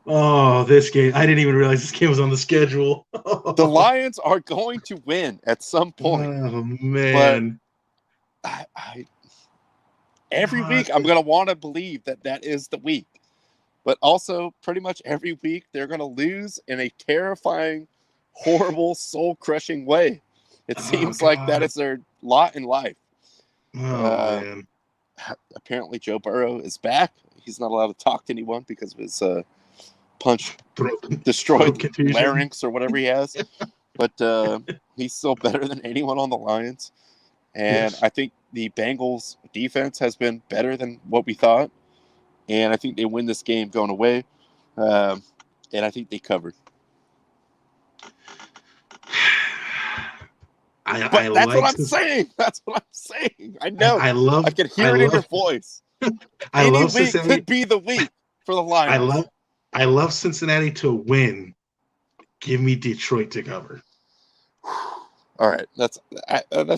Oh, this game. I didn't even realize this game was on the schedule. The Lions are going to win at some point. Oh, man. But every week I'm going to want to believe that is the week. But also, pretty much every week, they're going to lose in a terrifying, horrible, soul-crushing way. It seems like that is their lot in life. Oh, man. Apparently, Joe Burrow is back. He's not allowed to talk to anyone because of his... destroyed larynx or whatever he has, but he's still better than anyone on the Lions. And I think the Bengals defense has been better than what we thought, and I think they win this game going away, and I think they covered. That's what I'm saying. I know. I can hear it in your voice. Any week could be the week for the Lions. I love Cincinnati to win. Give me Detroit to cover. All right, that's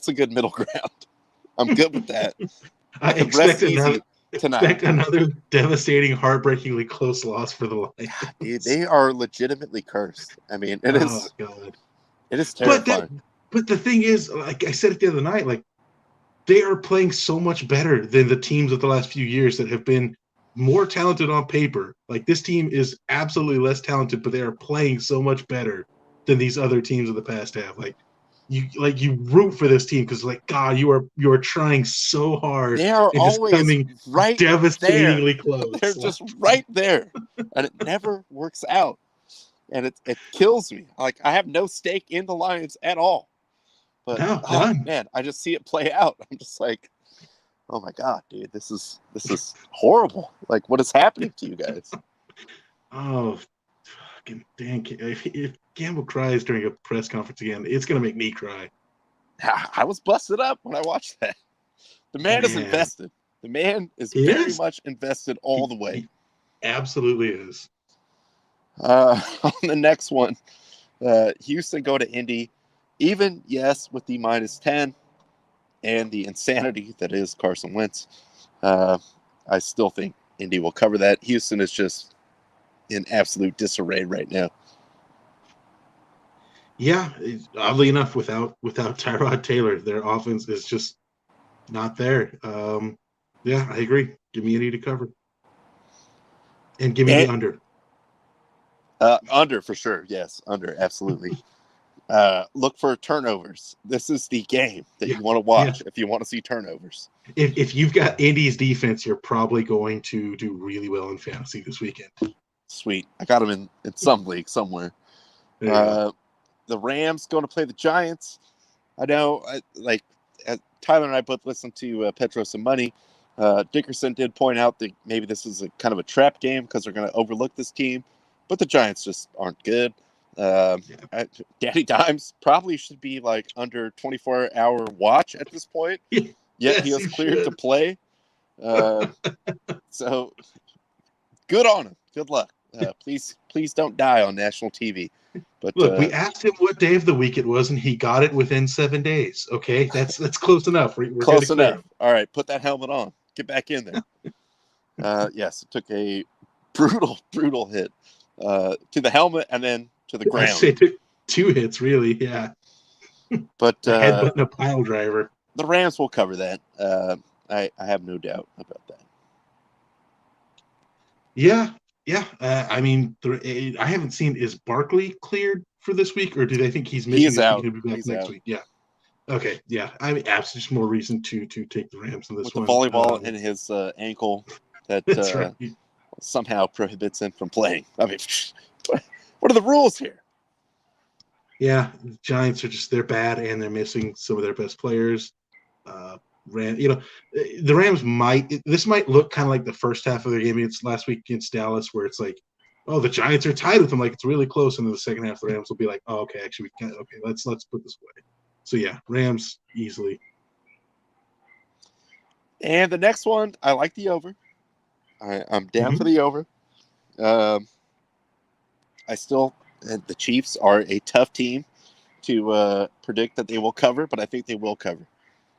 a good middle ground. I'm good with that. I expect another devastating, heartbreakingly close loss for the Lions. Dude, they are legitimately cursed. I mean, it is. God. It is terrifying. But the thing is, like I said it the other night, like they are playing so much better than the teams of the last few years that have been more talented on paper. Like this team is absolutely less talented, but they are playing so much better than these other teams of the past have. You root for this team because God, you are trying so hard. They are always coming right devastatingly there. Close. They're just right there, and it never works out, and it kills me. Like I have no stake in the Lions at all, but man, I just see it play out. I'm just like, Oh my god, dude, this is horrible. Like, what is happening to you guys? Oh, fucking Dan! If Campbell cries during a press conference again, it's gonna make me cry. I was busted up when I watched that. The man is Man, invested. The man is he very is. much invested all the way. He absolutely is. On the next one, Houston go to Indy. Even, yes, with the -10 and the insanity that is Carson Wentz, I still think Indy will cover that. Houston is just in absolute disarray right now. Yeah, oddly enough, without Tyrod Taylor, their offense is just not there. Yeah, I agree. Give me Indy to cover, and give me the under. Under for sure. Yes, under, absolutely. Look for turnovers. This is the game that you want to watch if you want to see turnovers. If you've got Indy's defense, you're probably going to do really well in fantasy this weekend. Sweet. I got them in some league somewhere. The Rams going to play the Giants. I know, Tyler and I both listened to Petros and Money. Dickerson did point out that maybe this is a kind of a trap game because they're going to overlook this team, but the Giants just aren't good. Danny Dimes probably should be like under 24-hour watch at this point. Yet yes, he was cleared to play. So good on him. Good luck. Please don't die on national TV. But look, we asked him what day of the week it was, and he got it within 7 days. Okay, that's close enough. We're close enough. All right, put that helmet on. Get back in there. Yes, it took a brutal hit to the helmet and then to the ground. I say it took 2 hits, really. Yeah. But headbutt and a pile driver. The Rams will cover that. I have no doubt about that. Yeah. I mean, I haven't seen. Is Barkley cleared for this week, or do they think he's missing? He's out. He'll be back he's next out. week. Yeah. Okay. Yeah. I mean, absolutely just more reason to take the Rams in this one. With the volleyball in his ankle that right. Somehow prohibits him from playing. I mean, what are the rules here? Yeah, the Giants are they're bad, and they're missing some of their best players. The Rams might look kind of like the first half of their game against last week against Dallas, where it's like, oh, the Giants are tied with them, like it's really close, and then the second half the Rams will be like, oh, okay, actually we can't. Okay, let's put this away. So yeah, Rams easily. And the next one, I like the over. I'm down for the over. The Chiefs are a tough team to predict that they will cover, but I think they will cover.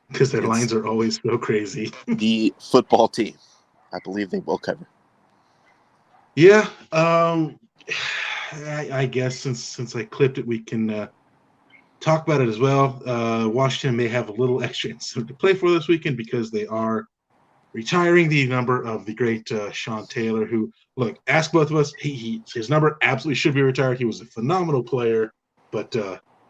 Because their lines are always so crazy. The football team, I believe they will cover. Yeah, I guess since I clipped it, we can talk about it as well. Washington may have a little extra incentive to play for this weekend because they are retiring the number of the great Sean Taylor, who, look, ask both of us, his number absolutely should be retired. He was a phenomenal player, but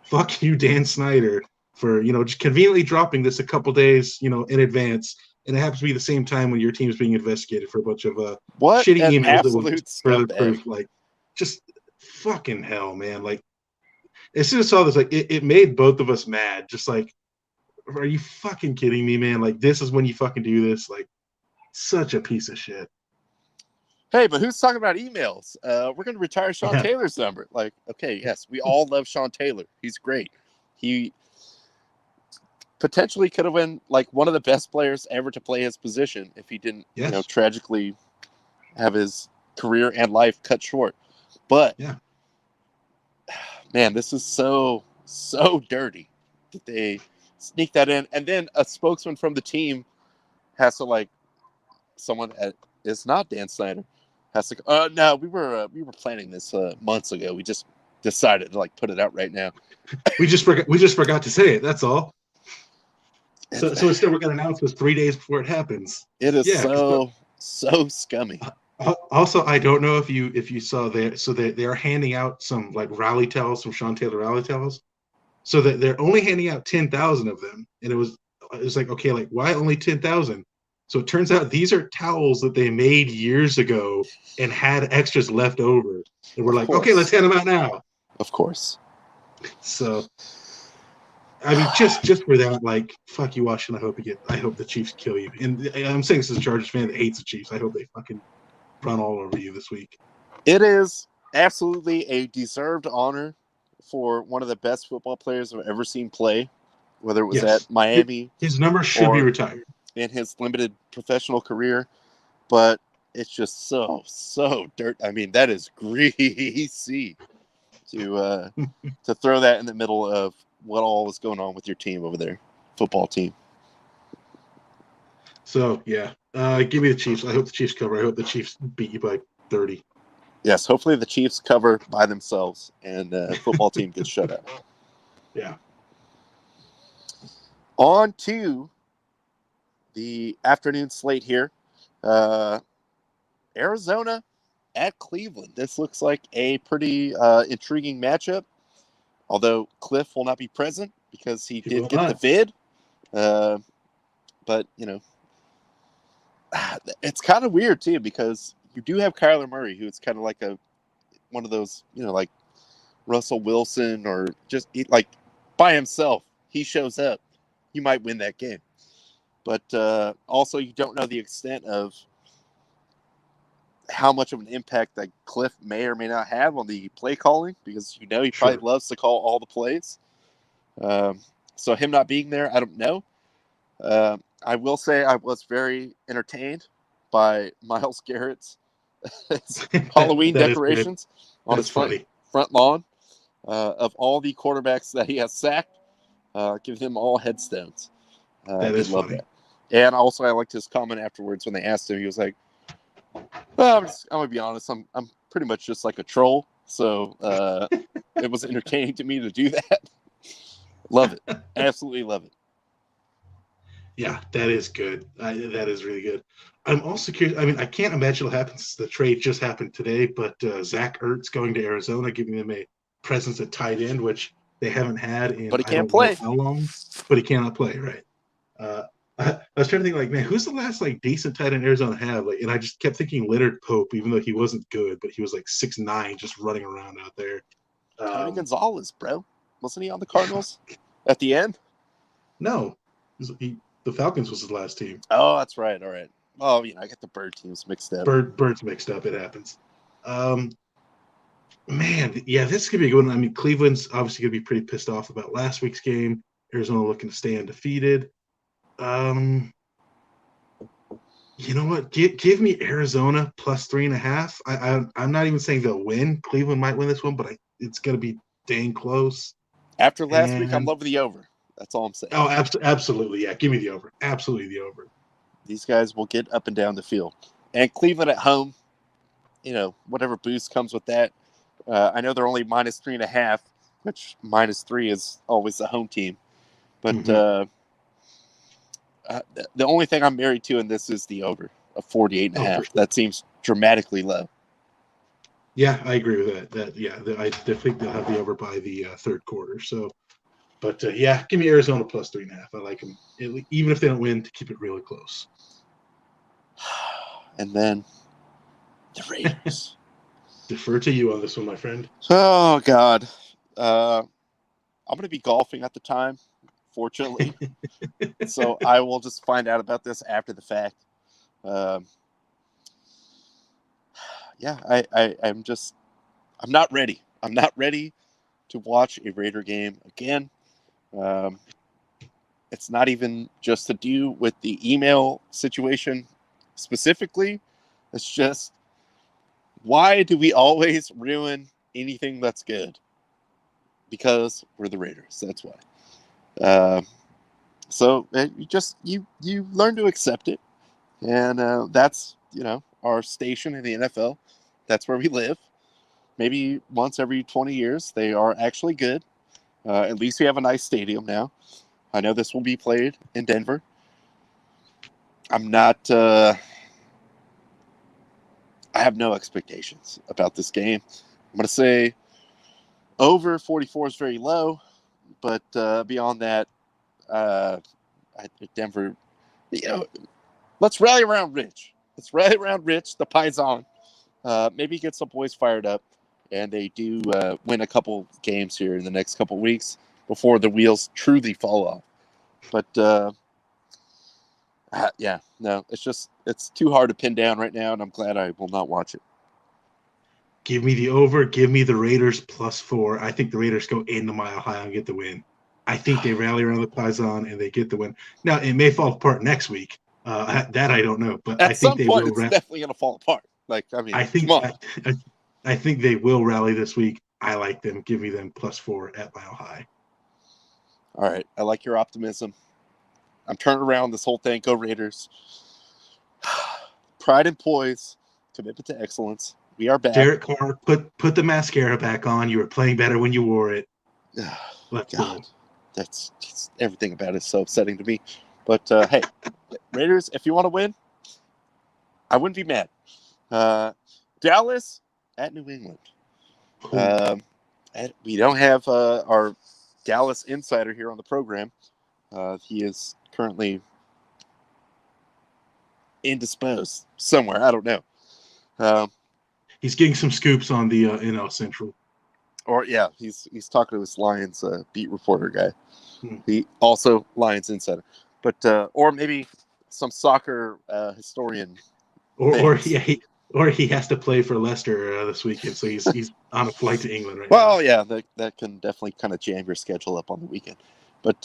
fuck you, Dan Snyder, for just conveniently dropping this a couple days in advance, and it happens to be the same time when your team is being investigated for a bunch of shitty emails that will further proof. Like, just fucking hell, man. Like, as soon as I saw this, like, it made both of us mad. Just like, are you fucking kidding me, man? Like, this is when you fucking do this. Like, such a piece of shit. Hey, but who's talking about emails? We're going to retire Sean Taylor's number. Like, okay, yes, we all love Sean Taylor. He's great. He potentially could have been like one of the best players ever to play his position if he didn't, tragically have his career and life cut short. But man, this is so dirty that they sneak that in, and then a spokesman from the team has to someone it's not Dan Snyder has to no, we were planning this months ago. We just decided to put it out right now. we just forgot to say it. That's all. So instead we're going to announce this 3 days before it happens. It is so scummy. Also, I don't know if you saw that. So they are handing out some rally towels, some Sean Taylor rally towels. So that they're only handing out 10,000 of them, and it was like, okay, why only 10,000? So it turns out these are towels that they made years ago and had extras left over, and we're like, okay, let's hand them out now. Of course. So I mean, just for that, like, fuck you, Washington. I hope the Chiefs kill you. And I'm saying this as a Chargers fan that hates the Chiefs. I hope they fucking run all over you this week. It is absolutely a deserved honor for one of the best football players I've ever seen play, whether it was at Miami. His number should be retired in his limited professional career, but it's just so dirt. I mean, that is greasy to throw that in the middle of what all is going on with your team over there, football team. So yeah, give me the Chiefs. I hope the Chiefs cover. I hope the Chiefs beat you by 30. Yes, hopefully the Chiefs cover by themselves and the football team gets shut out. Yeah. On to the afternoon slate here. Arizona at Cleveland. This looks like a pretty intriguing matchup, although Cliff will not be present because he did get the vid. But, you know, it's kind of weird, too, because you do have Kyler Murray, who's kind of like one of those, you know, like Russell Wilson or just like by himself. He shows up. You might win that game. But also you don't know the extent of how much of an impact that Cliff may or may not have on the play calling, because you know he probably loves to call all the plays. So him not being there, I don't know. I will say I was very entertained by Myles Garrett's Halloween decorations on his front lawn. Of all the quarterbacks that he has sacked, give them all headstones. That is funny. That. And also, I liked his comment afterwards when they asked him. He was like, "Well, I'm gonna be honest. I'm pretty much just like a troll. So it was entertaining to me to do that. Love it, absolutely love it." Yeah, that is good. That is really good. I'm also curious. I mean, I can't imagine what happens. The trade just happened today, but Zach Ertz going to Arizona, giving them a presence at tight end, which they haven't had in but he can't play. How long? But he cannot play, right? I was trying to think, like, man, who's the last like decent tight end Arizona have? Like, and I just kept thinking Leonard Pope, even though he wasn't good, but he was like 6'9", just running around out there. Tony Gonzalez, bro, wasn't he on the Cardinals at the end? No, the Falcons was his last team. Oh, that's right. All right. Oh, you know, I get the bird teams mixed up. Birds mixed up. It happens. Man, yeah, this could be a good one. I mean, Cleveland's obviously going to be pretty pissed off about last week's game. Arizona looking to stay undefeated. You know what? Give me Arizona plus 3.5. I'm not even saying they'll win. Cleveland might win this one, but it's going to be dang close. After last week, I'm loving the over. That's all I'm saying. Oh, absolutely. Yeah, give me the over. Absolutely the over. These guys will get up and down the field. And Cleveland at home, you know, whatever boost comes with that. I know they're only minus 3.5, which -3 is always the home team. But the only thing I'm married to in this is the over of 48.5. Sure. That seems dramatically low. Yeah, I agree with that. I think they'll have the over by the third quarter. So, but yeah, give me Arizona plus 3.5. I like them, even if they don't win, to keep it really close. And then the Raiders. Defer to you on this one, my friend. Oh, God. I'm going to be golfing at the time, fortunately. So I will just find out about this after the fact. Yeah, I'm not ready. I'm not ready to watch a Raider game again. It's not even just to do with the email situation specifically. It's just, why do we always ruin anything that's good? Because we're the Raiders. That's why. So you learn to accept it, and that's, you know, our station in the NFL. That's where we live. Maybe once every 20 years, they are actually good. At least we have a nice stadium now. I know this will be played in Denver. I'm not. I have no expectations about this game. I'm going to say over 44 is very low, but beyond that, Denver, you know, let's rally around Rich. Let's rally around Rich, the Paisan. Maybe get some boys fired up, and they do win a couple games here in the next couple weeks. before the wheels truly fall off. But yeah, no, it's too hard to pin down right now, and I'm glad I will not watch it. Give me the over. Give me the Raiders +4. I think the Raiders go into Mile High and get the win. I think they rally around the Paisan and they get the win. Now, it may fall apart next week. That I don't know, but I At think some they point, will. it's definitely going to fall apart. Like, I mean, I think come on. I think they will rally this week. I like them. Give me them +4 at Mile High. All right, I like your optimism. I'm turning around this whole thing. Go Raiders. Pride and poise, commitment to excellence. We are back. Derek Carr, put the mascara back on. You were playing better when you wore it. Let's go. That's everything about it is so upsetting to me. But hey, Raiders, if you want to win, I wouldn't be mad. Dallas at New England. And we don't have our Dallas insider here on the program. He is currently indisposed somewhere. I don't know. He's getting some scoops on the NL Central. Or yeah, he's talking to his Lions beat reporter guy. He also Lions insider, but or maybe some soccer historian. Or he has to play for Leicester this weekend, so he's on a flight to England right now. Well, yeah, that can definitely kind of jam your schedule up on the weekend. But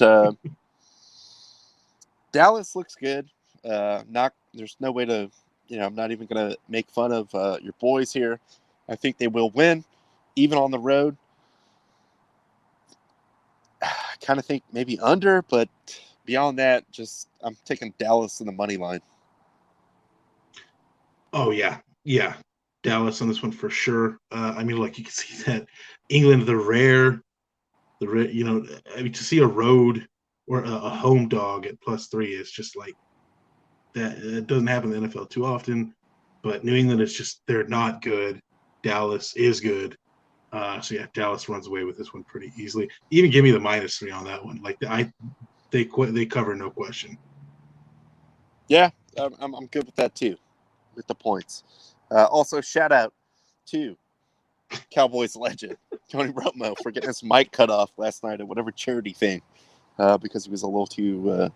Dallas looks good. There's no way to, I'm not even going to make fun of your boys here. I think they will win, even on the road. I kind of think maybe under, but beyond that, I'm taking Dallas in the money line. Oh, yeah. Dallas on this one for sure. I mean, like you can see that England, to see a road or a home dog at +3 is just like that. It doesn't happen in the NFL too often, but New England is they're not good. Dallas is good. So yeah, Dallas runs away with this one pretty easily. Even give me the -3 on that one. Like they cover, no question. Yeah, I'm good with that too, with the points. Also, shout out to Cowboys legend Tony Romo for getting his mic cut off last night at whatever charity thing because he was a little too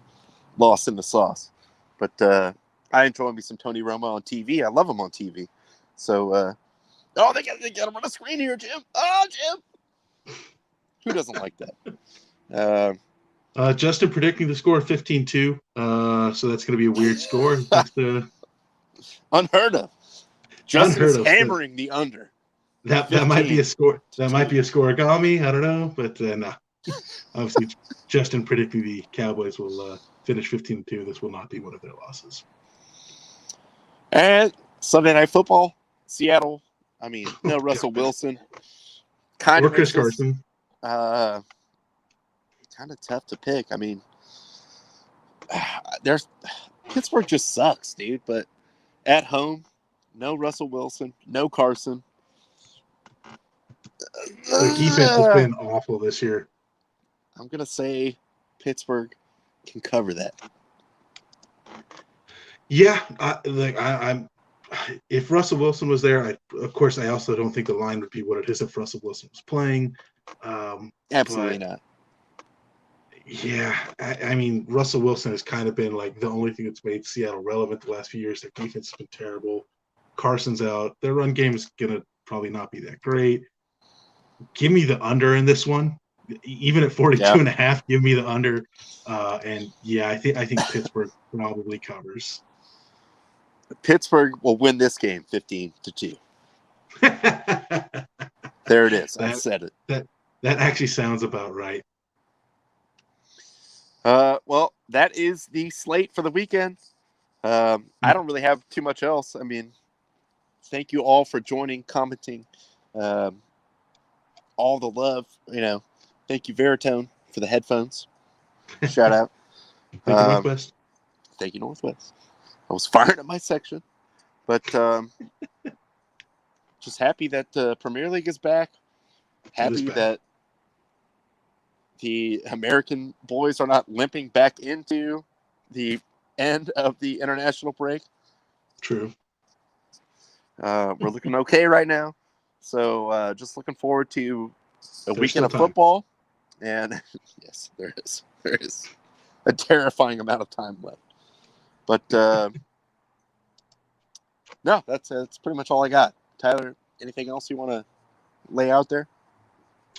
lost in the sauce. But I enjoy me some Tony Romo on TV. I love him on TV. So, they got him on the screen here, Jim. Oh, Jim. Who doesn't like that? Justin predicting the score 15-2. So that's going to be a weird score. Unheard of. Justin's hammering the under. That might be a score. That might be a scoregami. I don't know, but no. Obviously, Justin predicting the Cowboys will finish 15-2. This will not be one of their losses. And Sunday Night Football, Seattle. I mean, no Russell Wilson. Kind of Chris Carson. Kind of tough to pick. I mean, Pittsburgh just sucks, dude. But at home, no Russell Wilson, no Carson. The defense has been awful this year. I'm gonna say Pittsburgh can cover that. Yeah, I'm. If Russell Wilson was there, of course, I also don't think the line would be what it is if Russell Wilson was playing. Absolutely not. Yeah, I mean, Russell Wilson has kind of been like the only thing that's made Seattle relevant the last few years. Their defense has been terrible. Carson's out. Their run game is gonna probably not be that great. Give me the under in this one, even at 42.5. Give me the under, and yeah, I think Pittsburgh probably covers. Pittsburgh will win this game 15-2. There it is. I said it. That actually sounds about right. Well, that is the slate for the weekend. I don't really have too much else. I mean, thank you all for joining, commenting, all the love. Thank you, Veritone, for the headphones. Shout out. Thank you, Northwest. Thank you, Northwest. I was firing at my section, but just happy that Premier League is back. Happy that the American boys are not limping back into the end of the international break. True. We're looking okay right now. So just looking forward to a weekend of football. And yes, there is. There is a terrifying amount of time left. But no, that's pretty much all I got. Tyler, anything else you want to lay out there?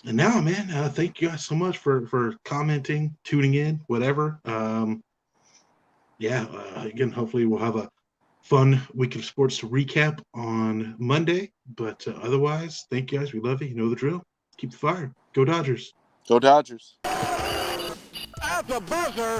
And now, man, thank you guys so much for commenting, tuning in, whatever. Again, hopefully we'll have a fun week of sports to recap on Monday. But otherwise, thank you guys. We love you. You know the drill. Keep the fire. Go Dodgers. Go Dodgers. At the buzzer.